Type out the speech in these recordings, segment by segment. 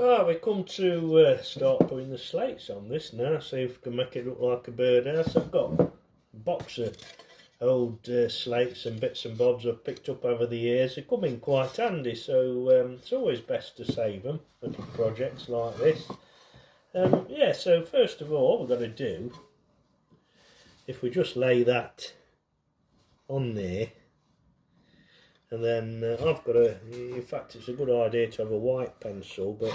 Oh, we come to start putting the slates on this now, see if we can make it look like a birdhouse. I've got a box of old slates and bits and bobs I've picked up over the years. They come in quite handy, so it's always best to save them for projects like this. Yeah, so first of all, we've got to do, if we just lay that on there, and then I've got in fact it's a good idea to have a white pencil, but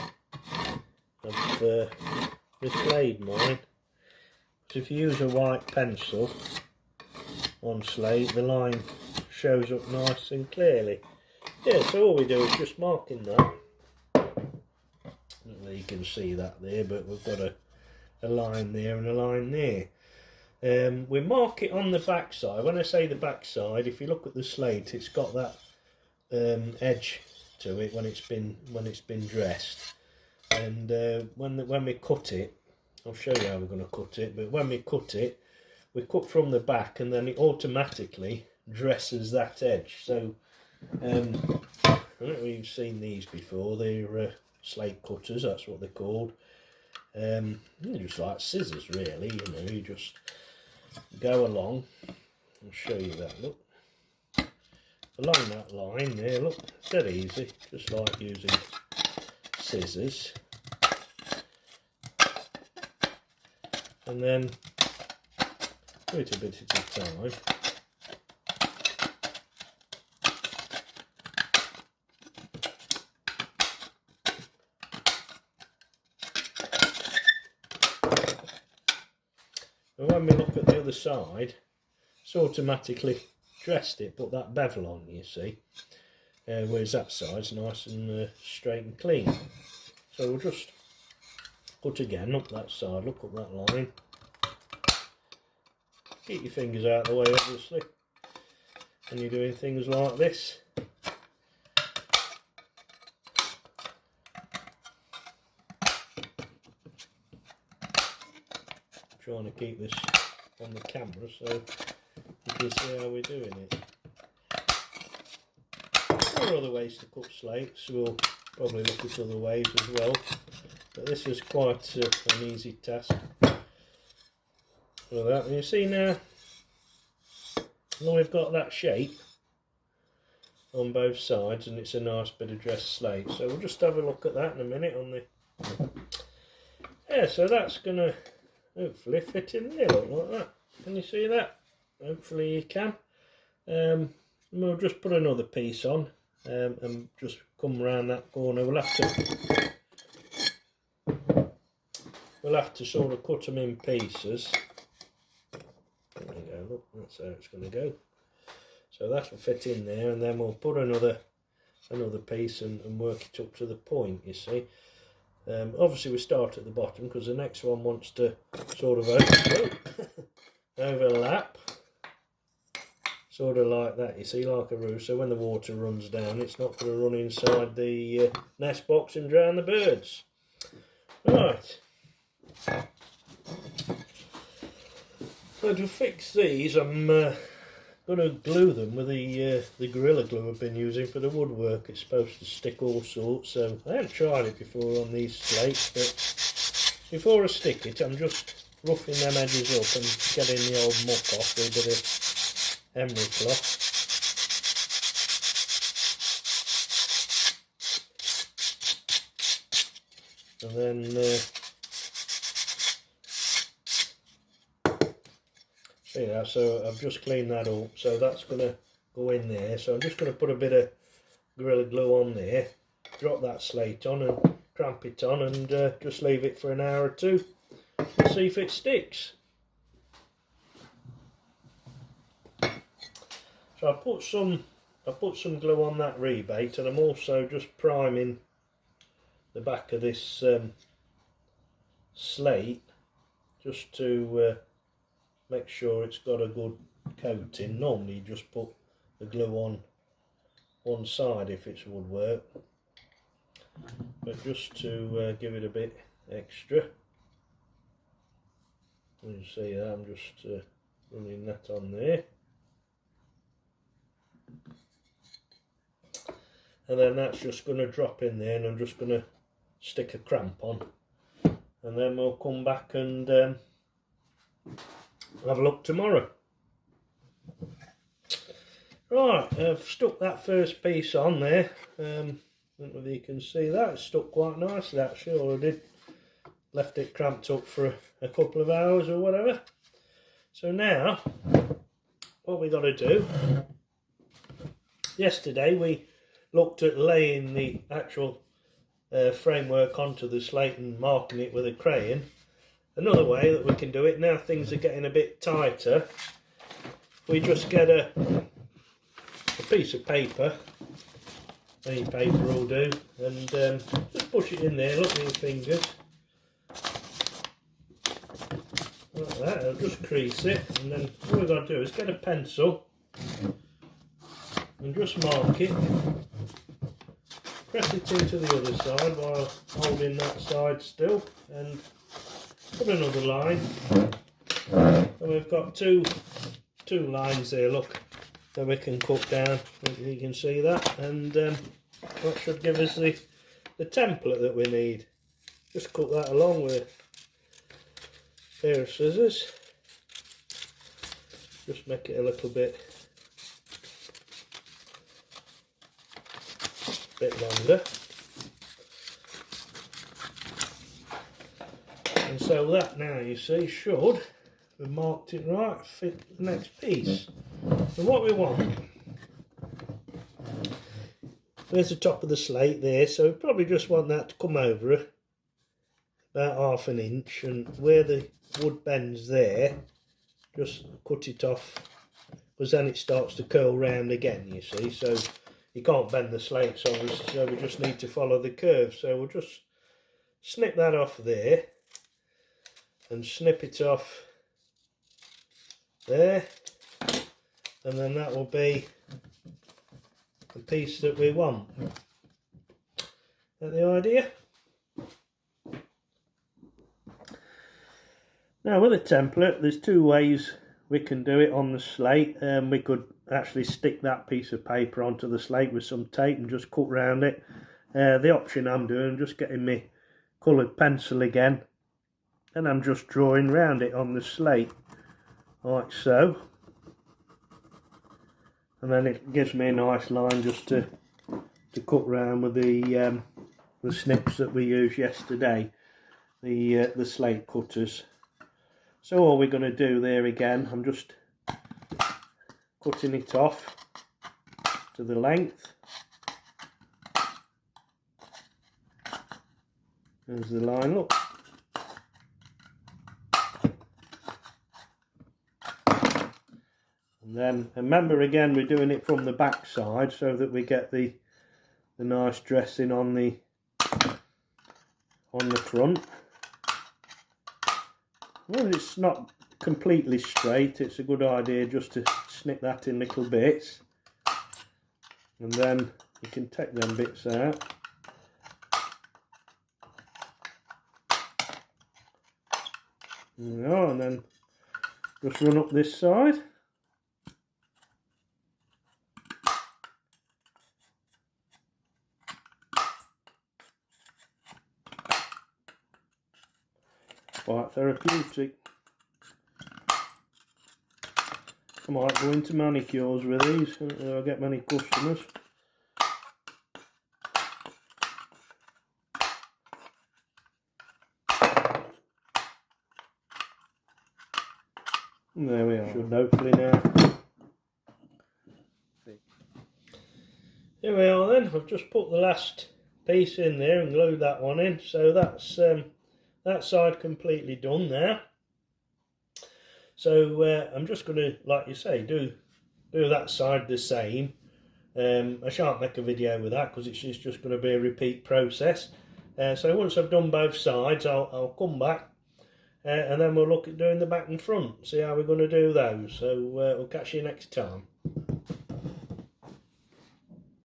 I've mislaid mine. So if you use a white pencil on slate, the line shows up nice and clearly. Yeah, so all we do is just marking that. You can see that there, but we've got a line there and a line there. We mark it on the back side. When I say the back side, if you look at the slate, it's got that edge to it when it's been dressed. And when we cut it, I'll show you how we're going to cut it. But when we cut it, we cut from the back, and then it automatically dresses that edge. So I don't know if you've seen these before. They're slate cutters. That's what they're called. They're just like scissors, really. You know, you just go along. I'll show you that. Look, along that line there. Look, it's dead easy, just like using scissors. And then do it a bit at a time. And when we look at the other side, it's automatically dressed it, put that bevel on, you see. Whereas that side's nice and straight and clean. So we'll just cut again up that side, look up that line. Keep your fingers out of the way, obviously, when you're doing things like this. Trying to keep this on the camera so you can see how we're doing it. There are other ways to cut slates, we'll probably look at other ways as well, but this is quite an easy task. For that, and you see now we've got that shape on both sides, and it's a nice bit of dressed slate. So we'll just have a look at that in a minute on the. Yeah, so that's gonna hopefully fit in there, look like that. Can you see that? Hopefully you can. We'll just put another piece on and just come around that corner. We'll have to sort of cut them in pieces. There you go, look, that's how it's going to go. So that'll fit in there, and then we'll put another piece and work it up to the point, you see. Obviously we start at the bottom because the next one wants to sort of overlap, sort of like that, you see, like a roof. So when the water runs down, it's not going to run inside the nest box and drown the birds. Right. So to fix these, I'm going to glue them with the Gorilla Glue I've been using for the woodwork. It's supposed to stick all sorts, so I haven't tried it before on these slates, but before I stick it, I'm just roughing them edges up and getting the old muck off with a bit of emery cloth. And then yeah, so I've just cleaned that up, so that's going to go in there. So I'm just going to put a bit of Gorilla Glue on there, drop that slate on and clamp it on, and just leave it for an hour or two and see if it sticks. So I put some glue on that rebate, and I'm also just priming the back of this slate just to make sure it's got a good coating. Normally you just put the glue on one side if it's woodwork, but just to give it a bit extra. You see that I'm just running that on there, and then that's just going to drop in there, and I'm just going to stick a cramp on, and then we'll come back and have a look tomorrow. Right, I've stuck that first piece on there. I don't know whether you can see that, it's stuck quite nicely actually, or I did left it cramped up for a couple of hours or whatever. So now, what we got to do, yesterday we looked at laying the actual framework onto the slate and marking it with a crayon. Another way that we can do it, now things are getting a bit tighter, we just get a piece of paper, any paper will do, and just push it in there, look with your fingers, like that. I'll just crease it, and then all we've got to do is get a pencil and just mark it, press it into the other side while holding that side still, and put another line, and we've got two lines there, look, that we can cut down. You can see that, and that should give us the template that we need. Just cut that along with a pair of scissors, just make it a little bit longer, and so that now, you see, should, we've marked it right, fit the next piece. And what we want, there's the top of the slate there, so we probably just want that to come over about 1/2 inch, and where the wood bends there, just cut it off, because then it starts to curl round again, you see, so you can't bend the slates obviously, so we just need to follow the curve. So we'll just snip that off there, and snip it off there, and then that will be the piece that we want. That the idea? Now with a template, there's two ways we can do it on the slate. We could actually stick that piece of paper onto the slate with some tape and just cut round it. The option I'm doing, I'm just getting my coloured pencil again, and I'm just drawing round it on the slate like so, and then it gives me a nice line just to cut round with the snips that we used yesterday, the slate cutters. So all we're going to do there again, I'm just cutting it off to the length. There's the line, look. And then remember again, we're doing it from the back side so that we get the nice dressing on the front. Well, it's not completely straight, it's a good idea just to snip that in little bits, and then you can take them bits out. And then just run up this side. Quite therapeutic. I might go into manicures with these, I'll get many customers. And there we are. Should hopefully now. Here we are then, I've just put the last piece in there and glued that one in, so that's that side completely done now. So I'm just going to, like you say, do that side the same. I shan't make a video with that because it's just going to be a repeat process. So once I've done both sides, I'll come back and then we'll look at doing the back and front, see how we're going to do those. So we'll catch you next time.